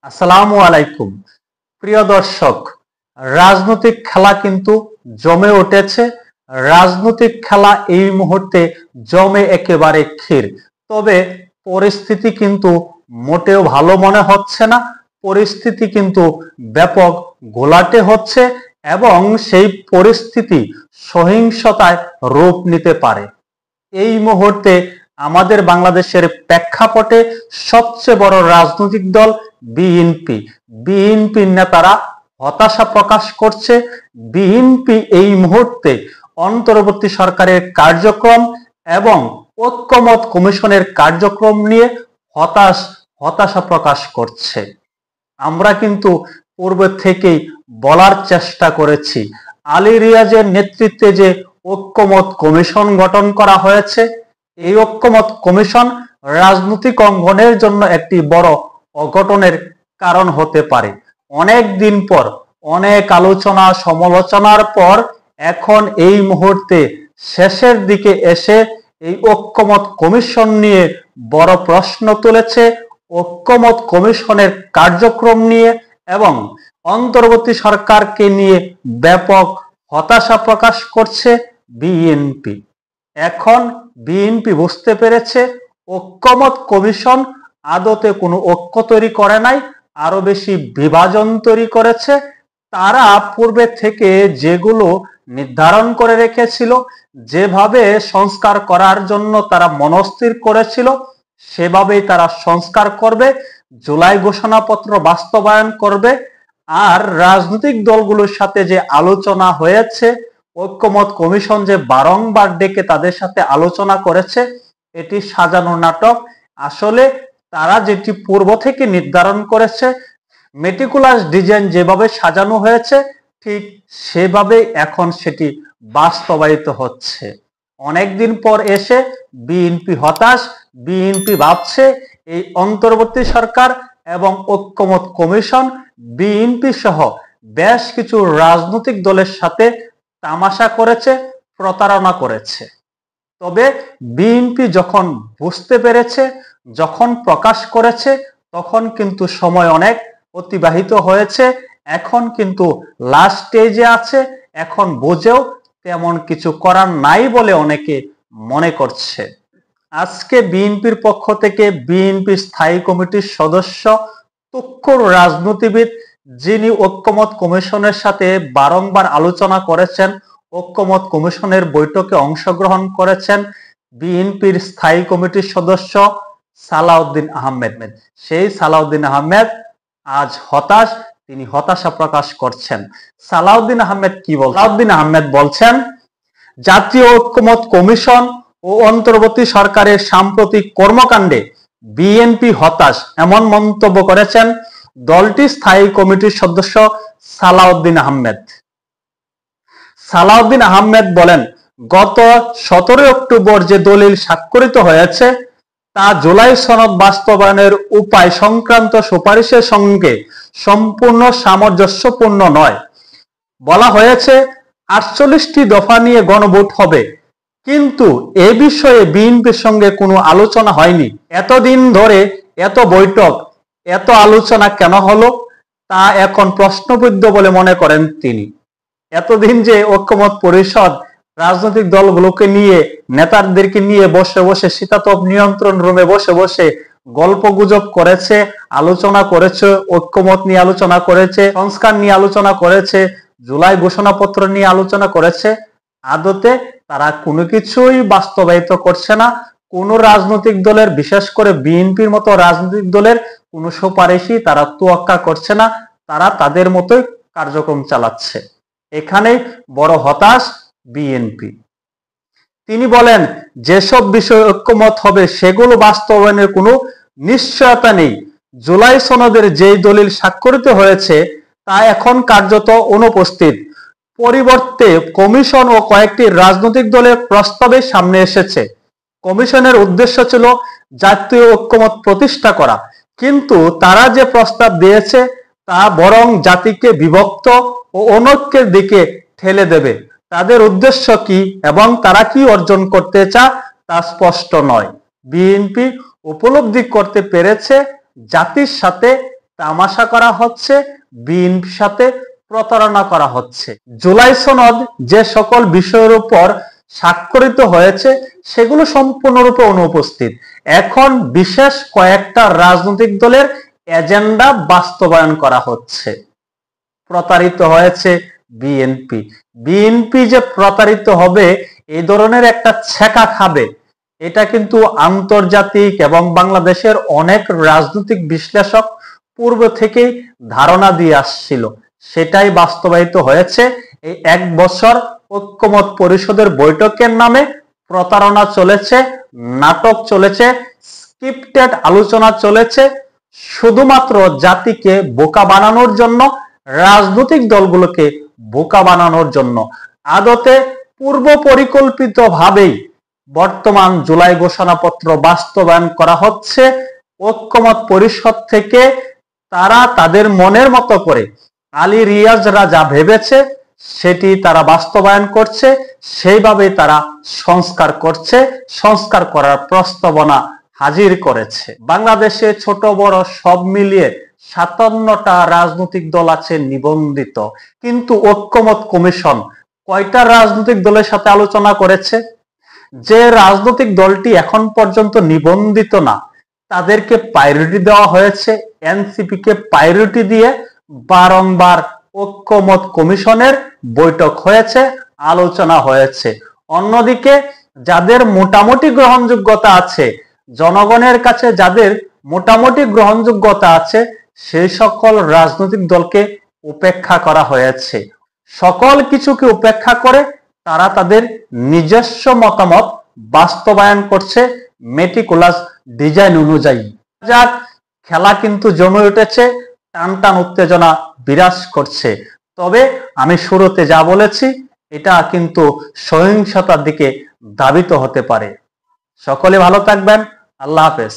আসসালামু আলাইকুম। প্রিয় দর্শক, রাজনৈতিক খেলা কিন্তু জমে উঠেছে। রাজনৈতিক খেলা এই মুহূর্তে জমে একেবারে ক্ষীর। তবে পরিস্থিতি কিন্তু মোটেও ভালো মনে হচ্ছে না। পরিস্থিতি কিন্তু ব্যাপক ঘোলাটে হচ্ছে এবং সেই পরিস্থিতি সহিংসতায় রূপ নিতে পারে। এই মুহূর্তে আমাদের বাংলাদেশের প্রেক্ষাপটে সবচেয়ে বড় রাজনৈতিক দল বিএনপির নেতারা হতাশা প্রকাশ করছে। বিএনপি এই মুহূর্তে অন্তর্বর্তী সরকারের কার্যক্রম এবং ঐক্যমত কমিশনের কার্যক্রম নিয়ে হতাশা প্রকাশ করছে। আমরা কিন্তু পূর্বে থেকেই বলার চেষ্টা করেছি, আলী রিয়াজের নেতৃত্বে যে ঐক্যমত কমিশন গঠন করা হয়েছে, এই ঐক্যমত কমিশন রাজনৈতিক অঙ্গনের জন্য একটি বড় অঘটনের কারণ হতে পারে। অনেক দিন পর, অনেক আলোচনা সমালোচনার পর এখন এই মুহূর্তে শেষের দিকে এসে এই ঐক্যমত কমিশন নিয়ে বড় প্রশ্ন তুলেছে। ঐক্যমত কমিশনের কার্যক্রম নিয়ে এবং অন্তর্বর্তী সরকারকে নিয়ে ব্যাপক হতাশা প্রকাশ করছে বিএনপি। এখন বিএনপি বুঝতে পেরেছে ঐক্যমত কমিশন আদতে কোনো ঐক্য তৈরি করে নাই, আরো বেশি বিভাজন তৈরি করেছে। তারা পূর্বে থেকে যেগুলো নির্ধারণ করে রেখেছিল, যেভাবে সংস্কার করার জন্য তারা মনস্থির করেছিল, সেভাবেই তারা সংস্কার করবে, জুলাই ঘোষণাপত্র বাস্তবায়ন করবে। আর রাজনৈতিক দলগুলোর সাথে যে আলোচনা হয়েছে, ঐক্যমত কমিশন যে বারংবার ডেকে তাদের সাথে আলোচনা করেছে, এটি সাজানো নাটক। আসলে তারা যেটি পূর্ব থেকে নির্ধারণ করেছে, মেটিকুলাস ডিজাইন যেভাবে সাজানো হয়েছে, ঠিক সেভাবে এখন সেটি বাস্তবায়িত হচ্ছে। অনেকদিন পর এসে বিএনপি হতাশ। বিএনপি ভাবছে এই অন্তর্বর্তী সরকার এবং ঐক্যমত কমিশন বিএনপি সহ বেশ কিছু রাজনৈতিক দলের সাথে তামাশা করেছে, প্রতারণা করেছে। তবে বিএনপি যখন বুঝতে পেরেছে, যখন প্রকাশ করেছে, তখন কিন্তু সময় অনেক অতিবাহিত হয়েছে। এখন কিন্তু লাস্ট স্টেজে আছে। এখন বুঝেও তেমন কিছু করার নাই বলে অনেকে মনে করছে। আজকে বিএনপির পক্ষ থেকে বিএনপি স্থায়ী কমিটির সদস্য, তুখোড় রাজনীতিবিদ, যিনি ঐক্যমত কমিশনের সাথে বারংবার আলোচনা করেছেন, ঐক্যমত কমিশনের বৈঠকে অংশগ্রহণ করেছেন, বিএনপির স্থায়ী কমিটির সদস্য সালাউদ্দিন আহমেদ। সেই সালাউদ্দিন আহমেদ আজ হতাশ। তিনি হতাশা প্রকাশ করছেন। সালাউদ্দিন আহমেদ কি বলছেন? সালাউদ্দিন আহমেদ বলছেন, জাতীয় ঐক্যমত কমিশন ও অন্তর্বর্তী সরকারের সাম্প্রতিক কর্মকাণ্ডে বিএনপি হতাশ, এমন মন্তব্য করেছেন দলটির স্থায়ী কমিটির সদস্য সালাউদ্দিন আহমেদ। সালাউদ্দিন আহমেদ বলেন, গত 17 অক্টোবর যে দলিল স্বাক্ষরিত হয়েছে, তা জুলাই সনদ বাস্তবায়নের উপায় সংক্রান্ত সুপারিশের সঙ্গে সম্পূর্ণ সামঞ্জস্যপূর্ণ নয়। বলা হয়েছে 48টি দফা নিয়ে গণভোট হবে, কিন্তু এ বিষয়ে বিএনপির সঙ্গে কোনো আলোচনা হয়নি। এতদিন ধরে এত বৈঠক, এত আলোচনা কেন হলো, তা এখন প্রশ্নবিদ্ধ বলে মনে করেন তিনি। এতদিন যে ঐক্যমত পরিষদ রাজনৈতিক দলগুলোকে নিয়ে, নেতাদেরকে নিয়ে বসে বসে শীতাতপ নিয়ন্ত্রণ রুমে বসে বসে গল্প গুজব করেছে, আলোচনা করেছে, ঐক্যমত নিয়ে আলোচনা করেছে, সংস্কার নিয়ে আলোচনা করেছে, জুলাই ঘোষণাপত্র নিয়ে আলোচনা করেছে, আদতে তারা কোনো কিছুই বাস্তবায়িত করছে না। কোন রাজনৈতিক দলের, বিশেষ করে বিএনপির মতো রাজনৈতিক দলের কোনো সুপারিশই তারা তোয়াক্কা করছে না। তারা তাদের মতোই কার্যক্রম চালাচ্ছে। এখানেই বড় হতাশ বিএনপি। তিনি বলেন, যেসব বিষয়ে ঐক্যমত হবে সেগুলো বাস্তবায়নের কোনো নিশ্চয়তা নেই। জুলাই সনদের যেই দলিল স্বাক্ষরিত হয়েছে তা এখন কার্যত অনুপস্থিত। পরিবর্তে কমিশন ও কয়েকটি রাজনৈতিক দলের প্রস্তাবে সামনে এসেছে। কমিশনের উদ্দেশ্য ছিল জাতীয় ঐক্যমত প্রতিষ্ঠা করা, কিন্তু তারা যে প্রস্তাব দিয়েছে তা বরং জাতিকে বিভক্ত ও অনৈক্যের দিকে ঠেলে দেবে। তাদের উদ্দেশ্য কি এবং তারা কি অর্জন করতে চায় তা স্পষ্ট নয়। বিএনপি উপলব্ধি করতে পেরেছে জাতির সাথে তামাশা করা হচ্ছে, বিএনপির সাথে প্রতারণা করা হচ্ছে। জুলাই সনদ যে সকল বিষয়ের উপর স্বাক্ষরিত হয়েছে সেগুলো সম্পূর্ণরূপে অনুপস্থিত। এখন বিশেষ কয়েকটা রাজনৈতিক দলের এজেন্ডা বাস্তবায়ন করা হচ্ছে। প্রতারিত হয়েছে বিএনপি। বিএনপি যে প্রতারিত হবে, এই ধরনের একটা ছেকা খাবে, এটা কিন্তু আন্তর্জাতিক এবং বাংলাদেশের অনেক রাজনৈতিক বিশ্লেষক পূর্ব থেকেই ধারণা দিয়ে আসছিল। সেটাই বাস্তবায়িত হয়েছে। এই 1 বছর ঐক্যমত পরিষদের বৈঠকের নামে প্রতারণা চলেছে, নাটক চলেছে, স্ক্রিপ্টেড আলোচনা চলেছে, শুধুমাত্র জাতিকে বোকা বানানোর জন্য, রাজনৈতিক দলগুলোকে বোকা বানানোর জন্য। আদতে পূর্ব পরিকল্পিত ভাবেই বর্তমান জুলাই ঘোষণাপত্র বাস্তবায়ন করা হচ্ছে। ঐক্যমত পরিষদ থেকে তারা তাদের মনের মতো করে আলী রিয়াজরা যা ভেবেছে সেটি তারা বাস্তবায়ন করছে, সেইভাবে তারা সংস্কার করছে, সংস্কার করার প্রস্তাবনা হাজির করেছে। বাংলাদেশে ছোট বড় সব মিলিয়ে 57টা রাজনৈতিক দল আছে নিবন্ধিত, কিন্তু ঐক্যমত কমিশন কয়টা রাজনৈতিক দলের সাথে আলোচনা করেছে? যে রাজনৈতিক দলটি এখন পর্যন্ত নিবন্ধিত না তাদেরকে প্রায়োরিটি দেওয়া হয়েছে। এনসিপি কে প্রায়োরিটি দিয়ে বারংবার ঐক্যমত কমিশনের বৈঠক হয়েছে, আলোচনা হয়েছে। অন্যদিকে যাদের মোটামুটি গ্রহণযোগ্যতা আছে, জনগণের কাছে যাদের মোটামুটি গ্রহণযোগ্যতা আছে, সেই সকল রাজনৈতিক দলকে উপেক্ষা করা হয়েছে। সকল কিছুকে উপেক্ষা করে তারা তাদের নিজস্ব মতামত বাস্তবায়ন করছে মেটিকুলাস ডিজাইন অনুযায়ী। যাক, খেলা কিন্তু জমে উঠেছে, টান টান উত্তেজনা বিরাজ করছে। তবে আমি শুরুতে যা বলেছি, এটা কিন্তু সহিংসতার দিকে ধাবিত হতে পারে। সকলে ভালো থাকবেন। আল্লাহ হাফেজ।